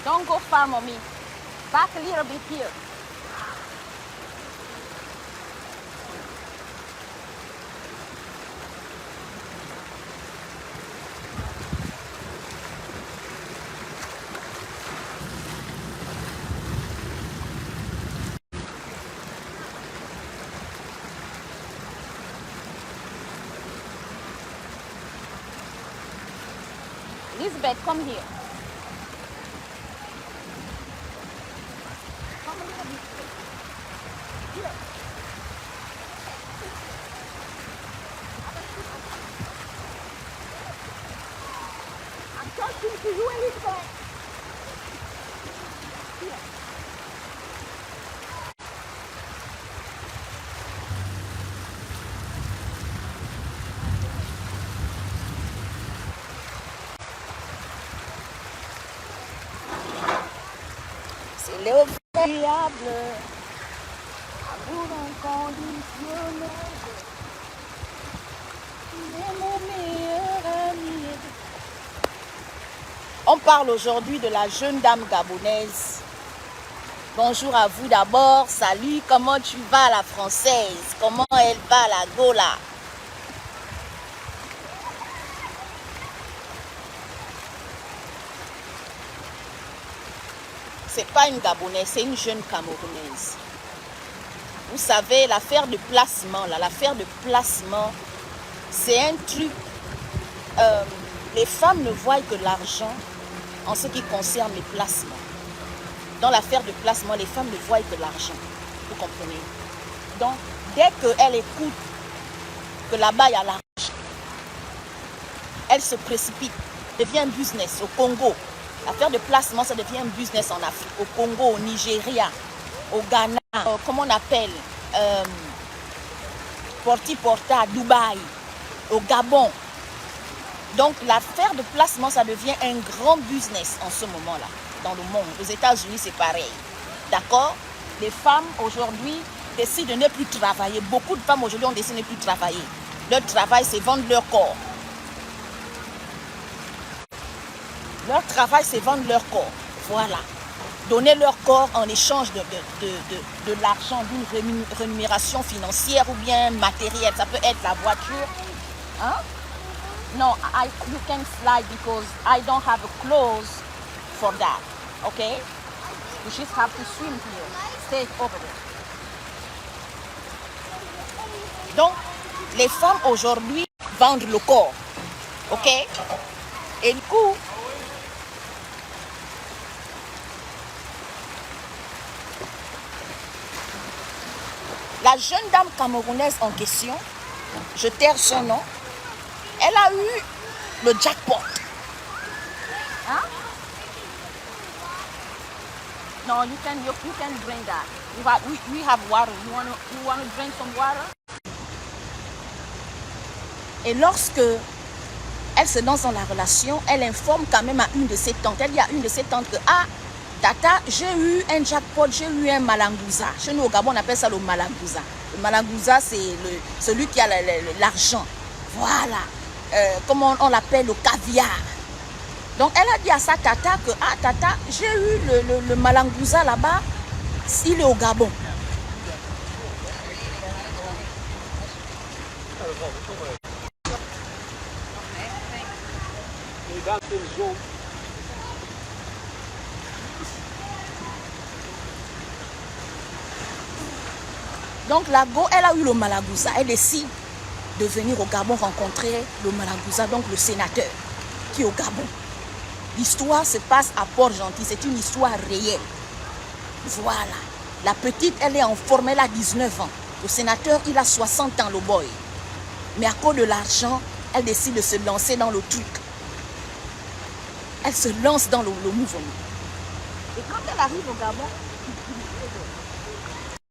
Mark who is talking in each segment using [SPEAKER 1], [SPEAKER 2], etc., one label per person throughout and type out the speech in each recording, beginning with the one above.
[SPEAKER 1] Don't go far, mommy. Back a little bit here. Elizabeth, come here. Come a little bit. Here. I'm talking to you, Elizabeth. Here. C'est le diable, amour inconditionnel, il est mon meilleur ami. On parle aujourd'hui de la jeune dame gabonaise. Bonjour à vous d'abord, salut, comment tu vas la française? Comment elle va la Gola? C'est pas une Gabonaise, c'est une jeune Camerounaise. Vous savez, l'affaire de placement, là, l'affaire de placement, c'est un truc. Les femmes ne voient que l'argent en ce qui concerne les placements. Dans l'affaire de placement, les femmes ne voient que l'argent. Vous comprenez? Donc, dès qu'elle écoute que là-bas, il y a l'argent, elle se précipite, devient un business au Congo. L'affaire de placement, ça devient un business en Afrique, au Congo, au Nigeria, au Ghana, comment on appelle, Porta, à Dubaï, au Gabon. Donc l'affaire de placement, ça devient un grand business en ce moment-là, dans le monde. Aux États-Unis, c'est pareil. D'accord? Les femmes aujourd'hui décident de ne plus travailler. Beaucoup de femmes aujourd'hui ont décidé de ne plus travailler. Leur travail, c'est vendre leur corps. Leur travail, c'est vendre leur corps. Voilà. Donner leur corps en échange de l'argent, d'une rémunération financière ou bien matérielle. Ça peut être la voiture. Hein? No, you can slide because I don't have a clothes for that. Okay? You just have to swim here. Stay over there. Donc, les femmes aujourd'hui vendent le corps. Ok? Et du coup, la jeune dame camerounaise en question, je taire son nom, elle a eu le jackpot. Hein? No, you can drink that. We have water. You want to drink some water? Et lorsque elle se lance dans la relation, elle informe quand même à une de ses tantes. Elle dit à une de ses tantes que Tata, j'ai eu un jackpot, j'ai eu un malangouza. Chez nous au Gabon, on appelle ça le malangouza. Le malangouza, c'est celui qui a l'argent. Voilà. Comment on l'appelle, le caviar. Donc elle a dit à sa tata que tata, j'ai eu le malangouza là-bas, il est au Gabon. Donc la go, elle a eu le malangouza. Elle décide de venir au Gabon rencontrer le malangouza, donc le sénateur qui est au Gabon. L'histoire se passe à Port-Gentil, c'est une histoire réelle. Voilà. La petite, elle est en forme, elle a 19 ans. Le sénateur, il a 60 ans, le boy. Mais à cause de l'argent, elle décide de se lancer dans le truc. Elle se lance dans le mouvement. Et quand elle arrive au Gabon,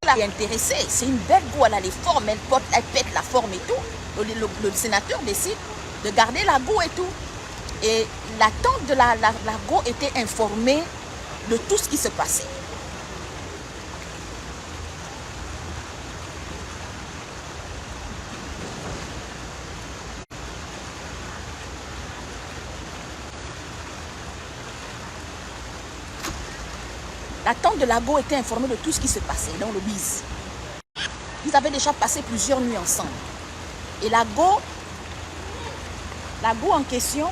[SPEAKER 1] elle est intéressée. C'est une belle go, elle a les formes, elle pète la forme et tout. Le sénateur décide de garder la go et tout. Et la tante de la go était informée de tout ce qui se passait. La tante de Lago était informée de tout ce qui se passait dans le bise. Ils avaient déjà passé plusieurs nuits ensemble. Et Lago en question,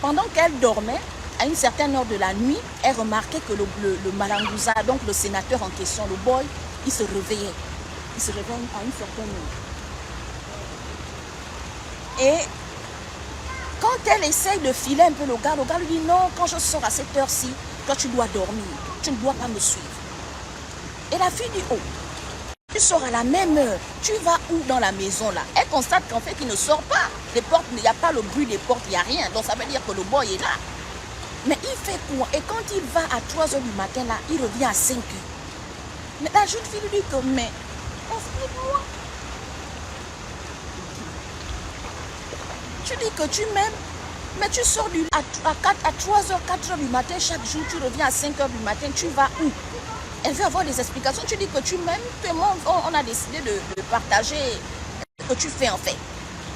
[SPEAKER 1] pendant qu'elle dormait, à une certaine heure de la nuit, elle remarquait que le Malangouza, donc le sénateur en question, le boy, il se réveillait. Il se réveille à une certaine heure. Et quand elle essaye de filer un peu le gars lui dit non, quand je sors à cette heure-ci, toi tu dois dormir, tu ne dois pas me suivre. Et la fille dit oh, tu sors à la même heure, tu vas où dans la maison là? Elle constate qu'en fait il ne sort pas, les portes, il n'y a pas le bruit des portes, il n'y a rien, donc ça veut dire que le boy est là. Mais il fait quoi? Et quand il va à 3 h du matin là, il revient à 5 h. Mais la jeune fille lui dit que mais explique-moi. Tu dis que tu m'aimes, mais tu sors à 3 h, 4 h du matin chaque jour, tu reviens à 5 h du matin, tu vas où? Elle veut avoir des explications. Tu dis que tu m'aimes, on a décidé de partager ce que tu fais en fait.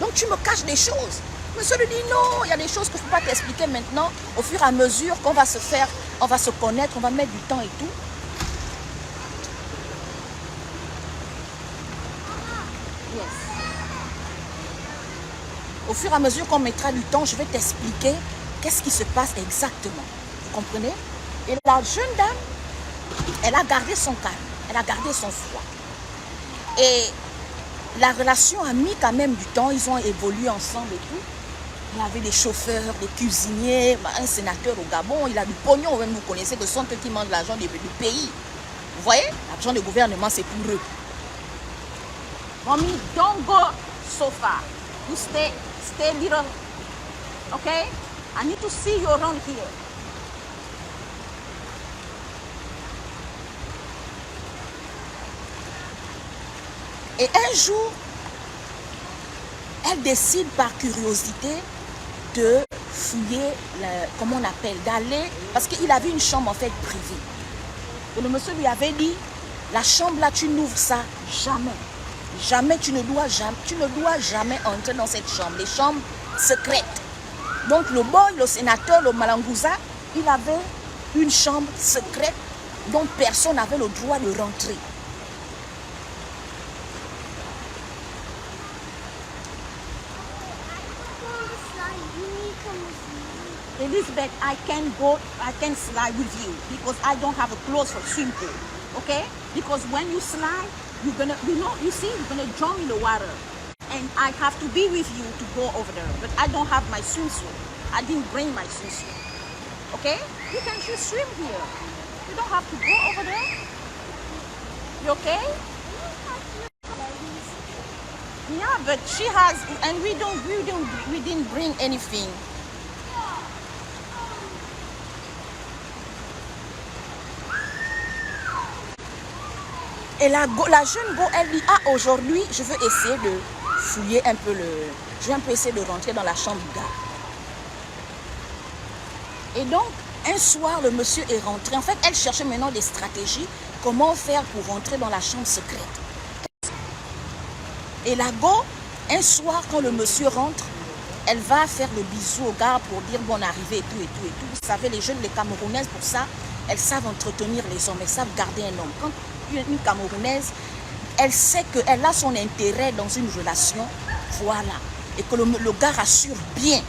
[SPEAKER 1] Donc tu me caches des choses. Monsieur lui dit non, il y a des choses que je ne peux pas t'expliquer maintenant. Au fur et à mesure qu'on va se faire, on va se connaître, on va mettre du temps et tout. Yes. Au fur et à mesure qu'on mettra du temps, je vais t'expliquer qu'est-ce qui se passe exactement. Vous comprenez? Et la jeune dame, elle a gardé son calme, elle a gardé son froid. Et la relation a mis quand même du temps, ils ont évolué ensemble et tout. Il y avait des chauffeurs, des cuisiniers, un sénateur au Gabon, il a du pognon, même vous connaissez que ce sont eux qui mangent l'argent du pays. Vous voyez? L'argent du gouvernement, c'est pour eux. Mommy, don't go so far. You stay little, okay? I need to see you around here. Et un jour, elle décide par curiosité de fouiller, comment on appelle, d'aller, parce qu'il avait une chambre en fait privée. Et le monsieur lui avait dit, la chambre là, tu n'ouvres ça jamais. Jamais, tu ne dois jamais entrer dans cette chambre, les chambres secrètes. Donc le boy, le sénateur, le Malangouza, il avait une chambre secrète dont personne n'avait le droit de rentrer. Elizabeth, I can slide with you because I don't have a clothes for swim pool, okay? Because when you slide, you're gonna jump in the water, and I have to be with you to go over there. But I don't have my swimsuit. I didn't bring my swimsuit, okay? You can just swim here. You don't have to go over there. You okay? Yeah, but she has, and we didn't bring anything. Et la jeune go, elle dit, ah aujourd'hui, je veux essayer de fouiller un peu je vais un peu essayer de rentrer dans la chambre du gars. Et donc, un soir, le monsieur est rentré. En fait, elle cherchait maintenant des stratégies, comment faire pour rentrer dans la chambre secrète. Et la go, un soir, quand le monsieur rentre, elle va faire le bisou au gars pour dire bon arrivé et tout et tout et tout. Vous savez, les jeunes, les Camerounaises, pour ça, elles savent entretenir les hommes, elles savent garder un homme. Quand une Camerounaise, elle sait qu'elle a son intérêt dans une relation, voilà, et que le gars rassure bien.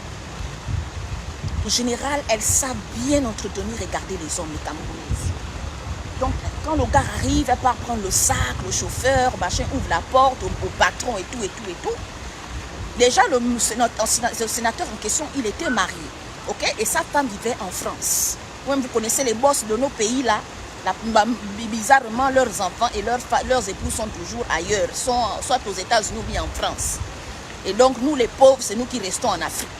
[SPEAKER 1] En général, elles savent bien entretenir et garder les hommes, les Camerounaises. Donc, quand le gars arrive, elle part prendre le sac, le chauffeur, machin, ouvre la porte au patron et tout et tout et tout. Déjà, le sénateur en question, il était marié, ok? Et sa femme vivait en France. Vous connaissez les boss de nos pays là. Bizarrement, leurs enfants et leurs époux sont toujours ailleurs, soit aux États-Unis ou bien en France. Et donc, nous les pauvres, c'est nous qui restons en Afrique.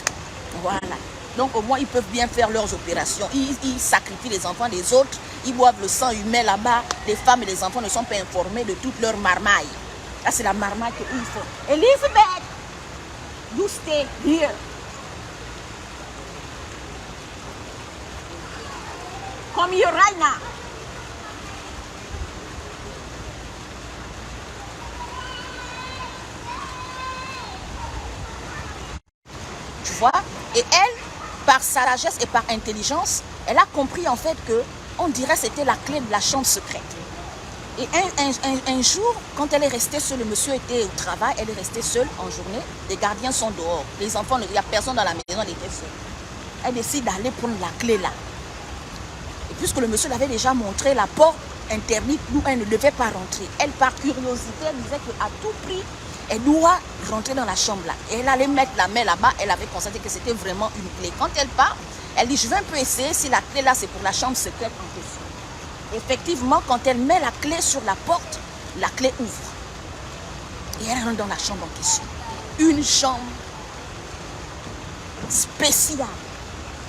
[SPEAKER 1] Voilà. Donc, au moins, ils peuvent bien faire leurs opérations. Ils sacrifient les enfants des autres, ils boivent le sang humain là-bas. Les femmes et les enfants ne sont pas informés de toute leur marmaille. Là, c'est la marmaille qu'ils font. Elizabeth, you stay here. Come here right now. Tu vois? Et elle, par sa sagesse et par intelligence, elle a compris en fait que On dirait que c'était la clé de la chambre secrète. Et un jour, quand elle est restée seule, le monsieur était au travail, elle est restée seule en journée, les gardiens sont dehors, les enfants, il n'y a personne dans la maison, elle était seule. Elle décide d'aller prendre la clé là. Et puisque le monsieur l'avait déjà montré, la porte interdite où elle ne devait pas rentrer. Elle, par curiosité, elle disait qu'à tout prix, elle doit rentrer dans la chambre là. Et elle allait mettre la main là-bas, elle avait constaté que c'était vraiment une clé. Quand elle part, elle dit, je vais un peu essayer si la clé là, c'est pour la chambre secrète en question. Effectivement, quand elle met la clé sur la porte, la clé ouvre. Et elle rentre dans la chambre en question. Une chambre spéciale.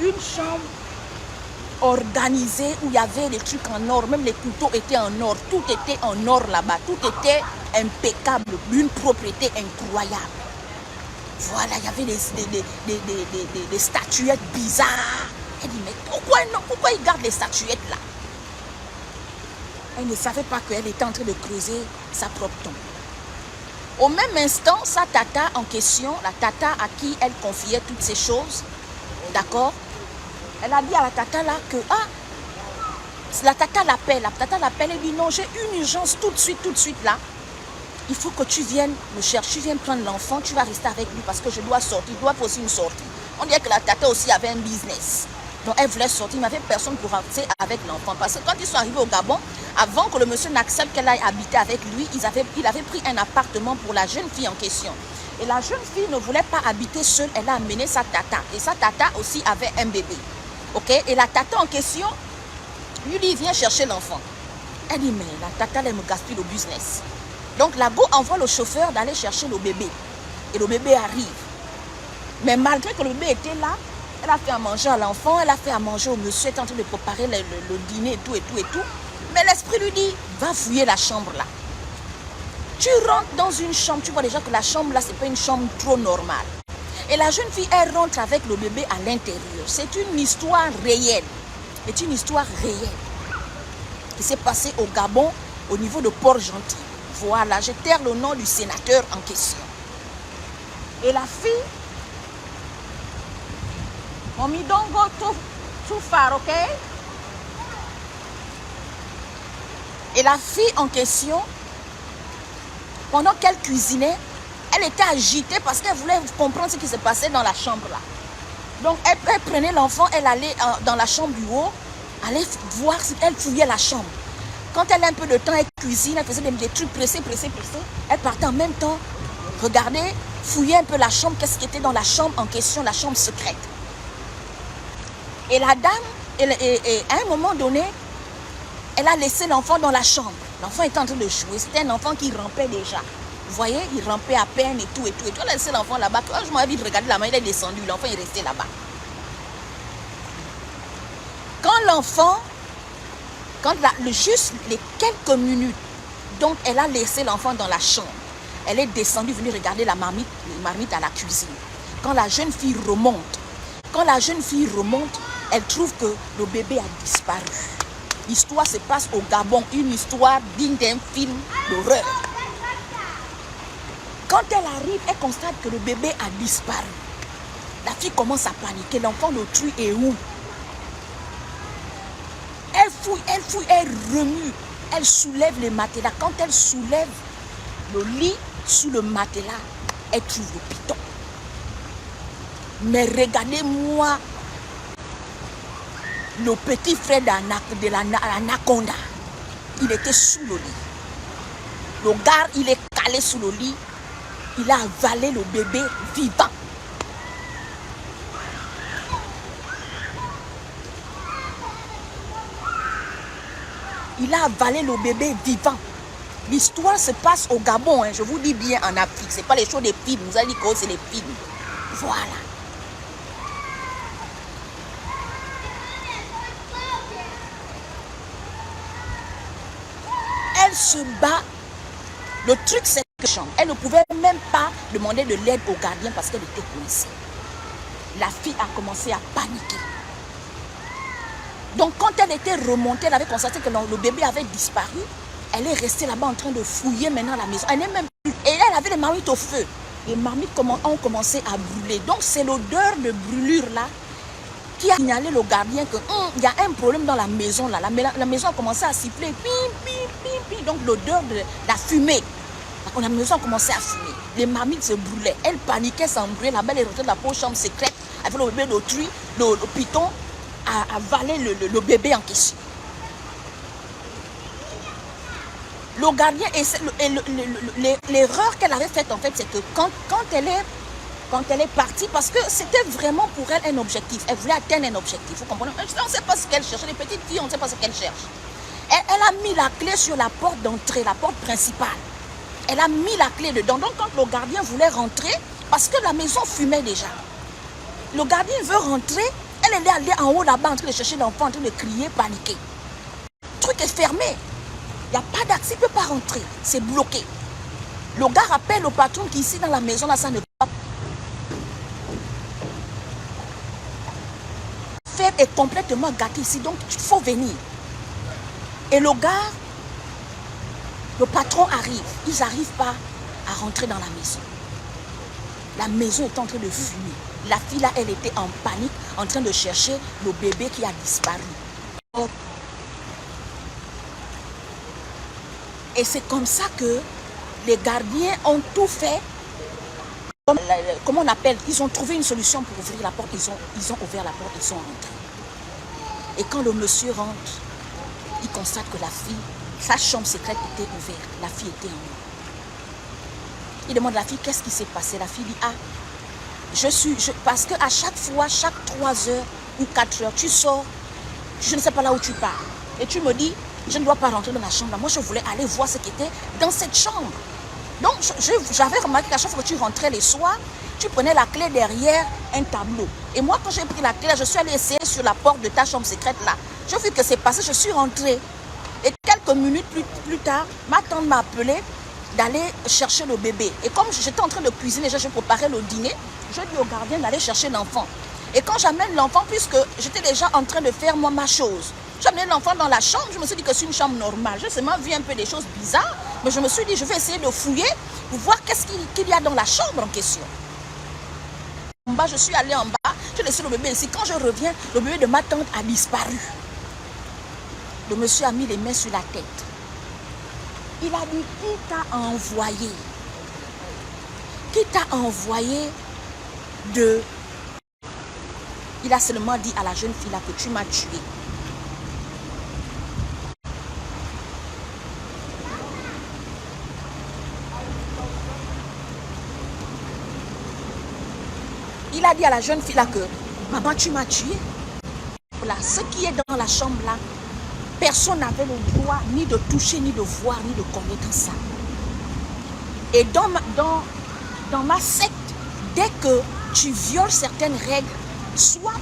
[SPEAKER 1] Une chambre organisée où il y avait des trucs en or. Même les couteaux étaient en or. Tout était en or là-bas. Tout était impeccable. Une propriété incroyable. Voilà, il y avait des statuettes bizarres. Elle dit, mais pourquoi ils gardent les statuettes là? Elle ne savait pas qu'elle était en train de creuser sa propre tombe. Au même instant, sa tata en question, la tata à qui elle confiait toutes ces choses, d'accord, elle a dit à la tata là que, la tata l'appelle, elle dit non, j'ai une urgence tout de suite là. Il faut que tu viennes me chercher, tu viennes prendre l'enfant, tu vas rester avec lui parce que je dois sortir, je dois faire aussi une sortie. On dirait que la tata aussi avait un business. Donc elle voulait sortir, il n'y avait personne pour rentrer avec l'enfant. Parce que quand ils sont arrivés au Gabon, avant que le monsieur n'accepte qu'elle aille habiter avec lui, il avait pris un appartement pour la jeune fille en question. Et la jeune fille ne voulait pas habiter seule, elle a amené sa tata. Et sa tata aussi avait un bébé. Ok? Et la tata en question, lui dit, viens chercher l'enfant. Elle dit, mais la tata, elle me gaspille le business. Donc la go envoie le chauffeur d'aller chercher le bébé. Et le bébé arrive. Mais malgré que le bébé était là, elle a fait à manger à l'enfant, elle a fait à manger au monsieur, elle est en train de préparer le dîner et tout. Mais l'esprit lui dit, va fouiller la chambre là. Tu rentres dans une chambre, tu vois déjà que la chambre là, ce n'est pas une chambre trop normale. Et la jeune fille, elle rentre avec le bébé à l'intérieur. C'est une histoire réelle. C'est une histoire réelle. Qui s'est passée au Gabon, au niveau de Port-Gentil. Voilà, je terre le nom du sénateur en question. Et la fille, Mommy, don't go too far, ok? Et la fille en question, pendant qu'elle cuisinait, elle était agitée parce qu'elle voulait comprendre ce qui se passait dans la chambre là. Donc elle prenait l'enfant, elle allait dans la chambre du haut, allait voir si elle fouillait la chambre. Quand elle a un peu de temps, elle cuisine, elle faisait des trucs pressés. Elle partait en même temps, regarder, fouiller un peu la chambre, qu'est-ce qui était dans la chambre en question, la chambre secrète. Et la dame, à un moment donné, elle a laissé l'enfant dans la chambre. L'enfant était en train de jouer. C'était un enfant qui rampait déjà. Vous voyez, il rampait à peine et tout. Elle a laissé l'enfant là-bas. Quand je m'avais dit de regarder la main, il est descendu. L'enfant est resté là-bas. Juste les quelques minutes, donc elle a laissé l'enfant dans la chambre. Elle est descendue, venue regarder la marmite à la cuisine. Quand la jeune fille remonte, elle trouve que le bébé a disparu. L'histoire se passe au Gabon, une histoire digne d'un film d'horreur. Quand elle arrive, elle constate que le bébé a disparu. La fille commence à paniquer. L'enfant d'autrui est où? Elle fouille, elle remue. Elle soulève les matelas. Quand elle soulève le lit sous le matelas, elle trouve le piton. Mais regardez-moi le petit frère de l'anaconda. Il était sous le lit. Le gars, il est calé sous le lit. Il a avalé le bébé vivant. Il a avalé le bébé vivant. L'histoire se passe au Gabon, hein, je vous dis bien en Afrique. Ce n'est pas les choses des films. Vous allez dire que c'est les films. Voilà. Elle se bat. Le truc, c'est que elle ne pouvait même pas demander de l'aide au gardien parce qu'elle était coincée. La fille a commencé à paniquer. Donc, quand elle était remontée, elle avait constaté que le bébé avait disparu. Elle est restée là-bas en train de fouiller maintenant la maison. Et elle avait les marmites au feu. Les marmites ont commencé à brûler. Donc, c'est l'odeur de brûlure là qui a signalé le gardien que il y a un problème dans la maison. Là. La maison a commencé à siffler. Donc l'odeur de la fumée. La maison a commencé à fumer. Les marmites se brûlaient. Elle paniquait, s'embrûlait. La belle est rentrée dans la chambre secrète avec le bébé d'autrui. Le python a avalé le bébé en question. Le gardien, l'erreur qu'elle avait faite en fait, c'est que quand elle est partie, parce que c'était vraiment pour elle un objectif, elle voulait atteindre un objectif, vous comprenez? On ne sait pas ce qu'elle cherche, les petites filles, on ne sait pas ce qu'elles cherchent. Elle a mis la clé sur la porte d'entrée, la porte principale. Elle a mis la clé dedans. Donc quand le gardien voulait rentrer, parce que la maison fumait déjà, le gardien veut rentrer, elle est allée en haut là-bas en train de chercher l'enfant, en train de crier, paniquer. Le truc est fermé. Il n'y a pas d'accès, il ne peut pas rentrer. C'est bloqué. Le gars rappelle au patron qu'ici dans la maison, là, ça ne peut pas. Faire est complètement gâté ici, donc il faut venir. Et le gars, le patron arrive. Ils n'arrivent pas à rentrer dans la maison. La maison est en train de fumer. La fille là, elle était en panique, en train de chercher le bébé qui a disparu. Et c'est comme ça que les gardiens ont tout fait. Comment on appelle? Ils ont trouvé une solution pour ouvrir la porte. Ils ont ouvert la porte, ils sont rentrés. Et quand le monsieur rentre, il constate que la fille, sa chambre secrète était ouverte. La fille était en haut. Il demande à la fille, qu'est-ce qui s'est passé? La fille dit, parce qu'à chaque fois, chaque 3 heures ou 4 heures, tu sors, je ne sais pas là où tu pars. Et tu me dis, je ne dois pas rentrer dans la chambre. Moi, je voulais aller voir ce qui était dans cette chambre. Donc, j'avais remarqué qu'à chaque fois que tu rentrais les soirs, tu prenais la clé derrière un tableau. Et moi, quand j'ai pris la clé, je suis allée essayer sur la porte de ta chambre secrète là. J'ai vu que c'est passé, je suis rentrée. Et quelques minutes plus tard, ma tante m'a appelé d'aller chercher le bébé. Et comme j'étais en train de cuisiner, je préparais le dîner, je dis au gardien d'aller chercher l'enfant. Et quand j'amène l'enfant, puisque j'étais déjà en train de faire moi ma chose, j'ai amené l'enfant dans la chambre, je me suis dit que c'est une chambre normale. J'ai seulement vu un peu des choses bizarres, mais je me suis dit, je vais essayer de fouiller pour voir qu'est-ce qu'il y a dans la chambre en question. En bas, je suis allée en bas, j'ai laissé le bébé ici. Quand je reviens, le bébé de ma tante a disparu. Le monsieur a mis les mains sur la tête. Il a dit, qui t'a envoyé? Qui t'a envoyé de... Il a seulement dit à la jeune fille là que tu m'as tué. Il a dit à la jeune fille là que maman, tu m'as tué. Voilà, ce qui est dans la chambre là, personne n'avait le droit ni de toucher, ni de voir, ni de connaître ça. Et dans ma secte, dès que tu violes certaines règles, soit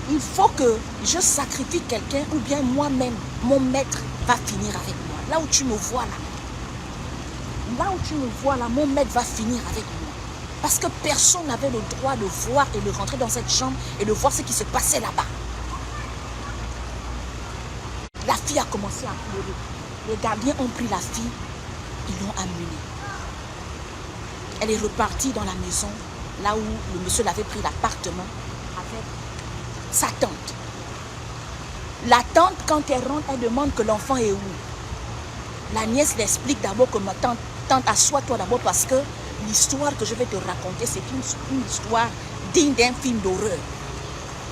[SPEAKER 1] il faut que je sacrifie quelqu'un ou bien moi-même, mon maître va finir avec moi. Là où tu me vois là, mon maître va finir avec moi. Parce que personne n'avait le droit de voir et de rentrer dans cette chambre et de voir ce qui se passait là-bas. La fille a commencé à pleurer. Les gardiens ont pris la fille, ils l'ont amenée. Elle est repartie dans la maison, là où le monsieur l'avait pris l'appartement avec sa tante. La tante, quand elle rentre, elle demande que l'enfant est où. La nièce l'explique d'abord que ma tante, assois-toi d'abord parce que l'histoire que je vais te raconter, c'est une histoire digne d'un film d'horreur.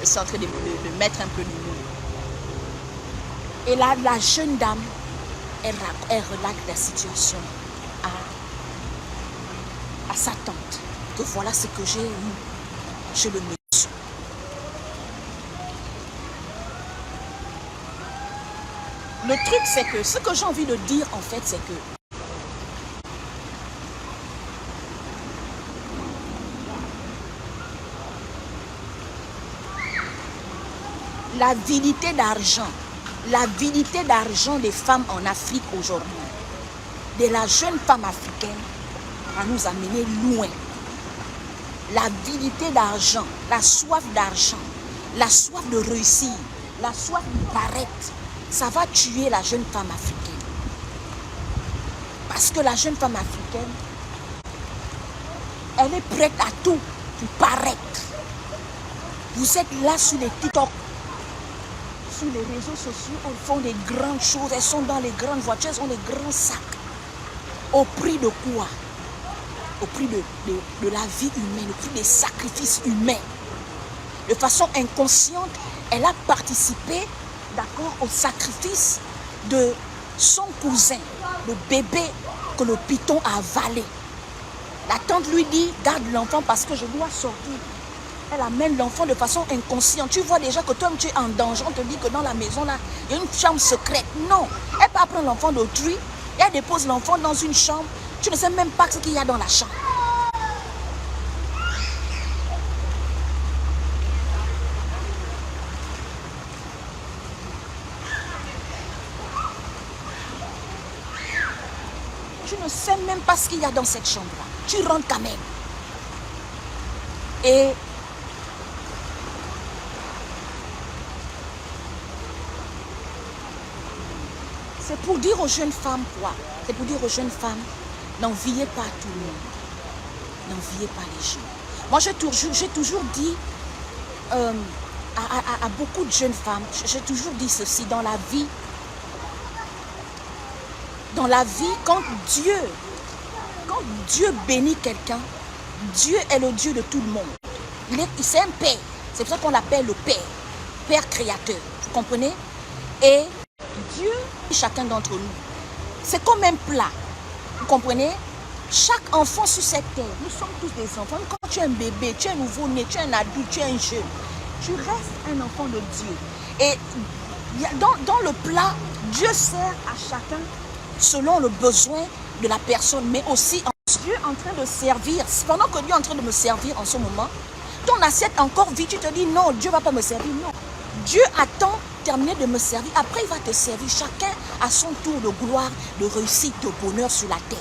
[SPEAKER 1] Je suis en train de mettre un peu d'humour. Et là, la jeune dame, elle relate la situation à sa tante. Que voilà ce que j'ai eu chez le monsieur. Le truc, c'est que ce que j'ai envie de dire, en fait, c'est que l'avidité d'argent des femmes en Afrique aujourd'hui, de la jeune femme africaine, va nous amener loin. L'avidité d'argent, la soif d'argent, la soif de réussir, la soif de paraître, ça va tuer la jeune femme africaine. Parce que la jeune femme africaine, elle est prête à tout pour paraître. Vous êtes là sur les TikTok, sur les réseaux sociaux, elles font des grandes choses, elles sont dans les grandes voitures, elles ont des grands sacs. Au prix de quoi? Au prix de la vie humaine, au prix des sacrifices humains. De façon inconsciente, elle a participé, d'accord, au sacrifice de son cousin, le bébé que le python a avalé. La tante lui dit, garde l'enfant parce que je dois sortir. Elle amène l'enfant de façon inconsciente. Tu vois déjà que toi tu es en danger. On te dit que dans la maison là, il y a une chambre secrète. Non, elle peut prendre l'enfant d'autrui et elle dépose l'enfant dans une chambre. Tu ne sais même pas ce qu'il y a dans la chambre. Tu ne sais même pas ce qu'il y a dans cette chambre-là. Tu rentres quand même. Et c'est pour dire aux jeunes femmes quoi? C'est pour dire aux jeunes femmes, n'enviez pas tout le monde. N'enviez pas les gens. Moi, j'ai toujours dit à beaucoup de jeunes femmes, j'ai toujours dit ceci, dans la vie, quand Dieu bénit quelqu'un, Dieu est le Dieu de tout le monde. C'est un Père. C'est pour ça qu'on l'appelle le Père. Père créateur. Vous comprenez? Et Dieu, chacun d'entre nous, c'est comme un plat. Vous comprenez? Chaque enfant sur cette terre, nous sommes tous des enfants. Quand tu es un bébé, tu es un nouveau-né, tu es un adulte, tu es un jeune, tu restes un enfant de Dieu. Et dans le plat, Dieu sert à chacun selon le besoin de la personne, mais aussi Dieu en train de servir. Pendant que Dieu est en train de me servir en ce moment, ton assiette encore vide, tu te dis non, Dieu ne va pas me servir. Non, Dieu attend terminer de me servir. Après, il va te servir. Chacun a son tour de gloire, de réussite, de bonheur sur la terre.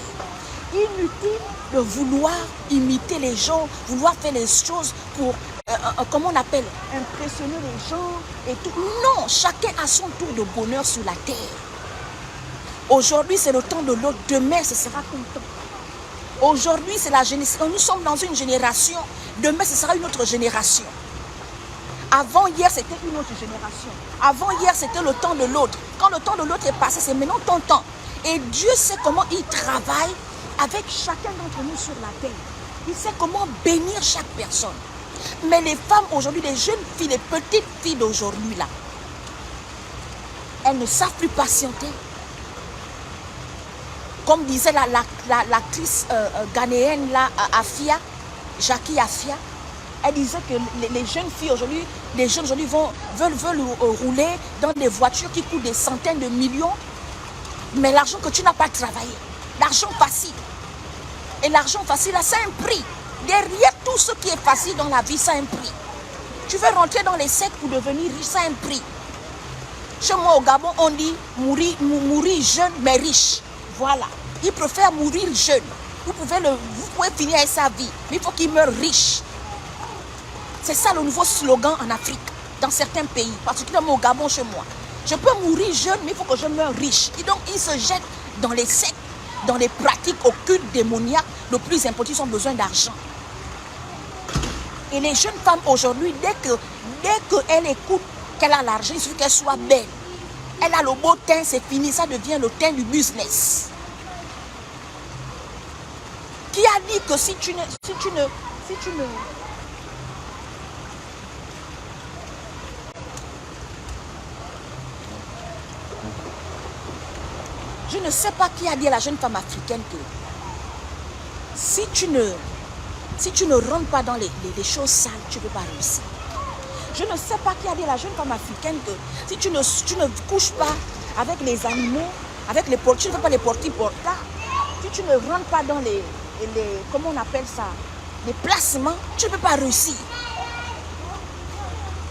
[SPEAKER 1] Inutile de vouloir imiter les gens, vouloir faire les choses pour, comment on appelle, impressionner les gens et tout. Non, chacun a son tour de bonheur sur la terre. Aujourd'hui, c'est le temps de l'autre. Demain, ce sera ton temps. Aujourd'hui, c'est la génération. Nous sommes dans une génération. Demain, ce sera une autre génération. Avant hier, c'était une autre génération. Avant hier, c'était le temps de l'autre. Quand le temps de l'autre est passé, c'est maintenant ton temps. Et Dieu sait comment il travaille avec chacun d'entre nous sur la terre. Il sait comment bénir chaque personne. Mais les femmes aujourd'hui, les jeunes filles, les petites filles d'aujourd'hui là, elles ne savent plus patienter. Comme disait l'actrice ghanéenne là, Afia, Jackie Afia, elle disait que les jeunes filles aujourd'hui, les jeunes aujourd'hui veulent rouler dans des voitures qui coûtent des centaines de millions, mais l'argent que tu n'as pas travaillé, l'argent facile. Et l'argent facile, là, ça a un prix. Derrière tout ce qui est facile dans la vie, ça a un prix. Tu veux rentrer dans les sectes pour devenir riche, ça a un prix. Chez moi au Gabon, on dit mourir jeune mais riche. Voilà. Il préfère mourir jeune. Vous pouvez finir avec sa vie, mais il faut qu'il meure riche. C'est ça le nouveau slogan en Afrique, dans certains pays, particulièrement au Gabon chez moi. Je peux mourir jeune, mais il faut que je meure riche. Et donc, ils se jettent dans les sectes, dans les pratiques occultes, démoniaques. Le plus important, ils ont besoin d'argent. Et les jeunes femmes aujourd'hui, dès qu'elles écoutent qu'elle a l'argent, il suffit qu'elle soit belle. Elle a le beau teint, c'est fini, ça devient le teint du business. Qui a dit que si tu ne... Je ne sais pas qui a dit à la jeune femme africaine que si tu ne rentres pas dans les choses sales, tu ne peux pas réussir. Je ne sais pas qui a dit à la jeune femme africaine que si tu ne couches pas avec les animaux, avec les portes, tu ne fais pas les portis-portas, si tu ne rentres pas dans les comment on appelle ça, les placements, tu ne peux pas réussir.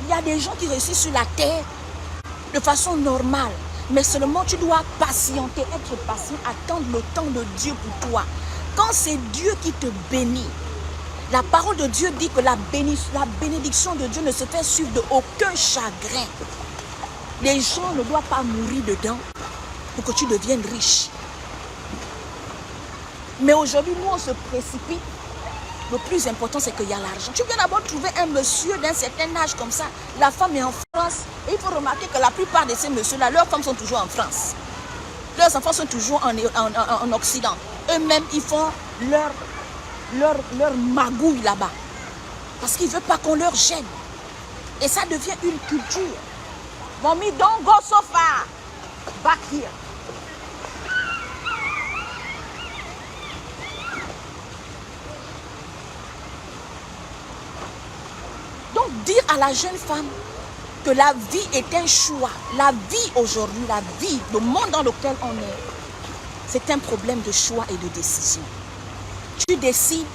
[SPEAKER 1] Il y a des gens qui réussissent sur la terre de façon normale. Mais seulement tu dois patienter, être patient, attendre le temps de Dieu pour toi. Quand c'est Dieu qui te bénit, la parole de Dieu dit que la bénédiction de Dieu ne se fait suivre de aucun chagrin. Les gens ne doivent pas mourir dedans pour que tu deviennes riche. Mais aujourd'hui, nous, on se précipite le plus important, c'est qu'il y a l'argent. Tu viens d'abord trouver un monsieur d'un certain âge comme ça. La femme est en France. Et il faut remarquer que la plupart de ces messieurs-là, leurs femmes sont toujours en France. Leurs enfants sont toujours en Occident. Eux-mêmes, ils font leur magouille là-bas. Parce qu'ils ne veulent pas qu'on leur gêne. Et ça devient une culture. Mommy, don't go so far. Back here. Donc, dire à la jeune femme que la vie est un choix. La vie aujourd'hui, la vie, le monde dans lequel on est, c'est un problème de choix et de décision. Tu décides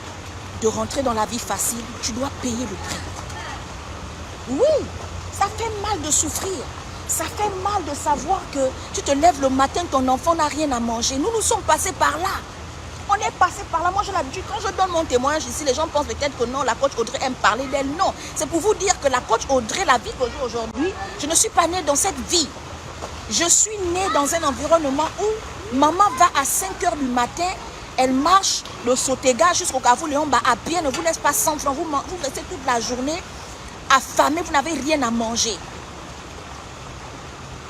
[SPEAKER 1] de rentrer dans la vie facile, tu dois payer le prix. Oui, ça fait mal de souffrir. Ça fait mal de savoir que tu te lèves le matin, ton enfant n'a rien à manger. Nous sommes passés par là. On est passé par là. Moi, j'ai l'habitude, quand je donne mon témoignage ici, les gens pensent peut-être que non, la coach Audrey aime parler d'elle. Non, c'est pour vous dire que la coach Audrey, la vie que j'ai aujourd'hui, je ne suis pas née dans cette vie. Je suis née dans un environnement où maman va à 5 h du matin, elle marche le Sotega jusqu'au Carrefour Léon à pied, ne vous laisse pas 100 francs. Vous restez toute la journée affamé, vous n'avez rien à manger.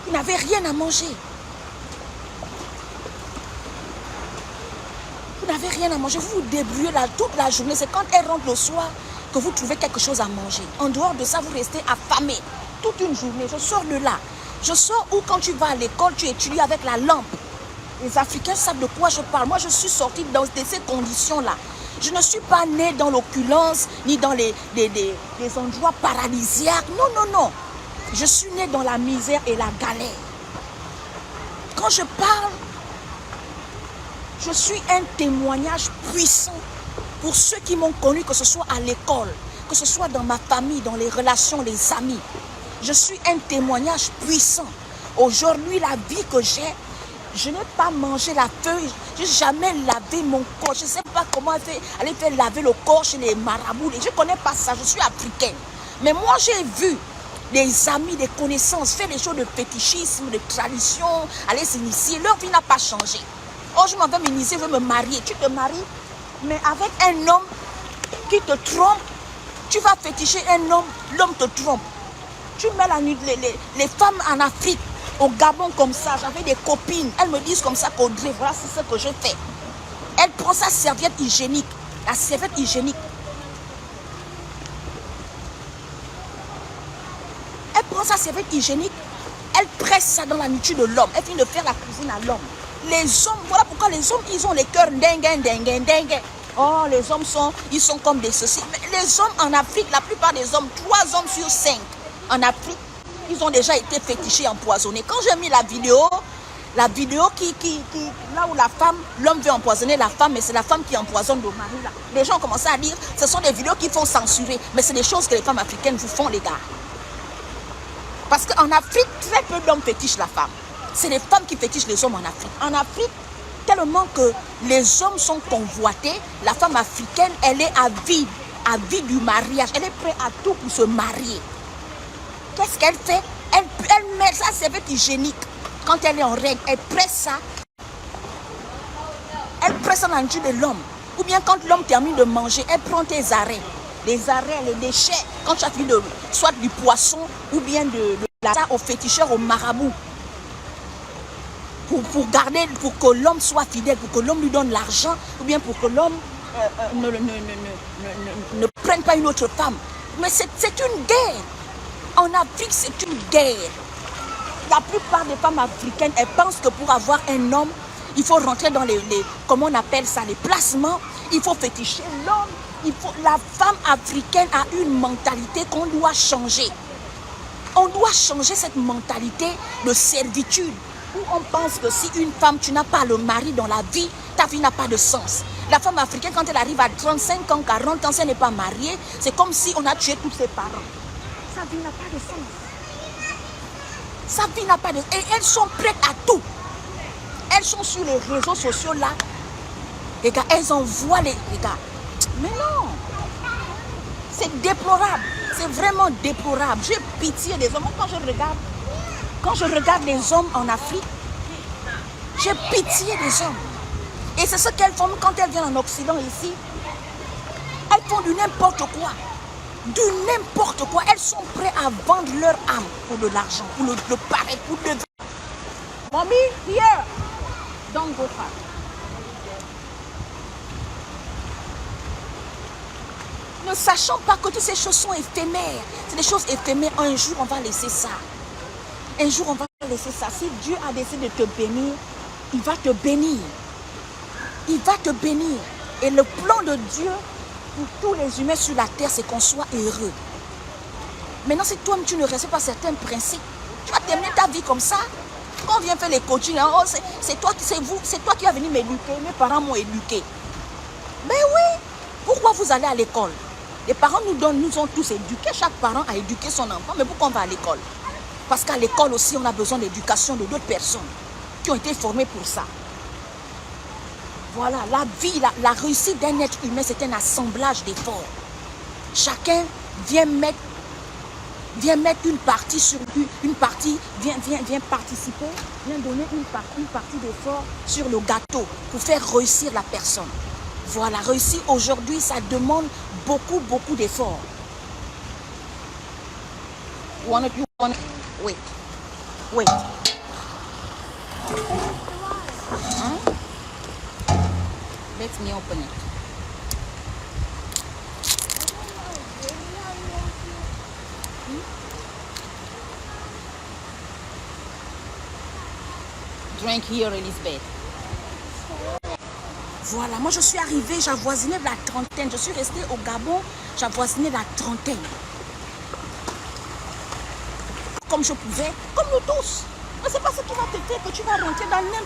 [SPEAKER 1] Vous n'avez rien à manger. Vous n'avez rien à manger. Vous vous débrouillez là toute la journée. C'est quand elle rentre le soir que vous trouvez quelque chose à manger. En dehors de ça, vous restez affamé toute une journée. Je sors de là. Je sors où quand tu vas à l'école, tu étudies avec la lampe. Les Africains savent de quoi je parle. Moi, je suis sortie dans ces conditions-là. Je ne suis pas née dans l'opulence, ni dans les endroits paradisiaques. Non, non, non. Je suis née dans la misère et la galère. Quand je parle, je suis un témoignage puissant pour ceux qui m'ont connu, que ce soit à l'école, que ce soit dans ma famille, dans les relations, les amis. Je suis un témoignage puissant. Aujourd'hui, la vie que j'ai, je n'ai pas mangé la feuille, je n'ai jamais lavé mon corps. Je ne sais pas comment aller faire laver le corps chez les marabouts. Je ne connais pas ça, je suis africaine. Mais moi, j'ai vu des amis, des connaissances, faire des choses de fétichisme, de tradition, aller s'initier. Leur vie n'a pas changé. Oh, je m'en vais m'initier, je veux me marier. Tu te maries, mais avec un homme qui te trompe, tu vas féticher un homme, l'homme te trompe. Tu mets la nuit, les femmes en Afrique, au Gabon comme ça, j'avais des copines, elles me disent comme ça qu'Audrey, voilà c'est ce que je fais. Elle prend sa serviette hygiénique, la serviette hygiénique. Elle prend sa serviette hygiénique, elle presse ça dans la nourriture de l'homme, elle finit de faire la cuisine à l'homme. Les hommes, voilà pourquoi les hommes, ils ont les cœurs dingue. Oh, les hommes ils sont comme des ceci. Mais les hommes en Afrique, la plupart des hommes, 3 hommes sur 5 en Afrique, ils ont déjà été fétichés, empoisonnés. Quand j'ai mis la vidéo qui là où la femme, l'homme veut empoisonner la femme, mais c'est la femme qui empoisonne le mari là. Les gens ont commencé à dire, ce sont des vidéos qu'il faut censurer, mais c'est des choses que les femmes africaines vous font, les gars. Parce qu'en Afrique, très peu d'hommes fétichent la femme. C'est les femmes qui fétichent les hommes en Afrique. En Afrique, tellement que les hommes sont convoités, la femme africaine, elle est avide du mariage. Elle est prête à tout pour se marier. Qu'est-ce qu'elle fait? Elle met sa serviette hygiénique. Quand elle est en règle, elle presse ça. Elle presse ça dans le jus de l'homme. Ou bien quand l'homme termine de manger, elle prend tes arrêts. Les arrêts, les déchets. Quand tu as fini de soit du poisson ou bien de la ça au féticheur, au marabout. Pour garder, pour que l'homme soit fidèle, pour que l'homme lui donne l'argent, ou bien pour que l'homme ne prenne pas une autre femme. Mais c'est une guerre. En Afrique, c'est une guerre. La plupart des femmes africaines, elles pensent que pour avoir un homme, il faut rentrer dans comment on appelle ça, les placements. Il faut féticher l'homme. La femme africaine a une mentalité qu'on doit changer. On doit changer cette mentalité de servitude. Où on pense que si une femme, tu n'as pas le mari dans la vie, ta vie n'a pas de sens. La femme africaine, quand elle arrive à 35 ans, 40 ans, si elle n'est pas mariée, c'est comme si on a tué tous ses parents. Sa vie n'a pas de sens. Sa vie n'a pas de sens. Et elles sont prêtes à tout. Elles sont sur les réseaux sociaux là. Les gars, elles envoient les gars. Mais non. C'est déplorable. C'est vraiment déplorable. J'ai pitié des hommes. Quand je regarde les hommes en Afrique, j'ai pitié des hommes. Et c'est ce qu'elles font quand elles viennent en Occident ici. Elles font du n'importe quoi. Du n'importe quoi. Elles sont prêtes à vendre leur âme pour de l'argent, pour le paraître, pour le... Mommy, here. Don't go far. Ne sachant pas que toutes ces choses sont éphémères. C'est des choses éphémères. Un jour, on va laisser ça. Un jour, on va laisser ça. Si Dieu a décidé de te bénir, il va te bénir. Il va te bénir. Et le plan de Dieu pour tous les humains sur la terre, c'est qu'on soit heureux. Maintenant, si toi-même, tu ne respectes pas certains principes, tu vas terminer ta vie comme ça. Quand on vient faire les coachings, oh, c'est toi qui vas venir m'éduquer. Mes parents m'ont éduqué. Mais oui, pourquoi vous allez à l'école? Les parents nous ont tous éduqués. Chaque parent a éduqué son enfant. Mais pourquoi on va à l'école? Parce qu'à l'école aussi, on a besoin d'éducation de d'autres personnes qui ont été formées pour ça. Voilà, la vie, la réussite d'un être humain, c'est un assemblage d'efforts. Chacun vient mettre une partie sur une partie, vient participer, vient donner une partie d'effort sur le gâteau pour faire réussir la personne. Voilà, réussir aujourd'hui, ça demande beaucoup d'efforts. Wait. Let me open it. Drink here, Elizabeth. Voilà, moi je suis arrivée, j'avoisinais la trentaine. Je suis restée au Gabon, j'avoisinais la trentaine. Comme je pouvais, comme nous tous. Mais c'est pas ce qui va te faire que tu vas rentrer dans n'importe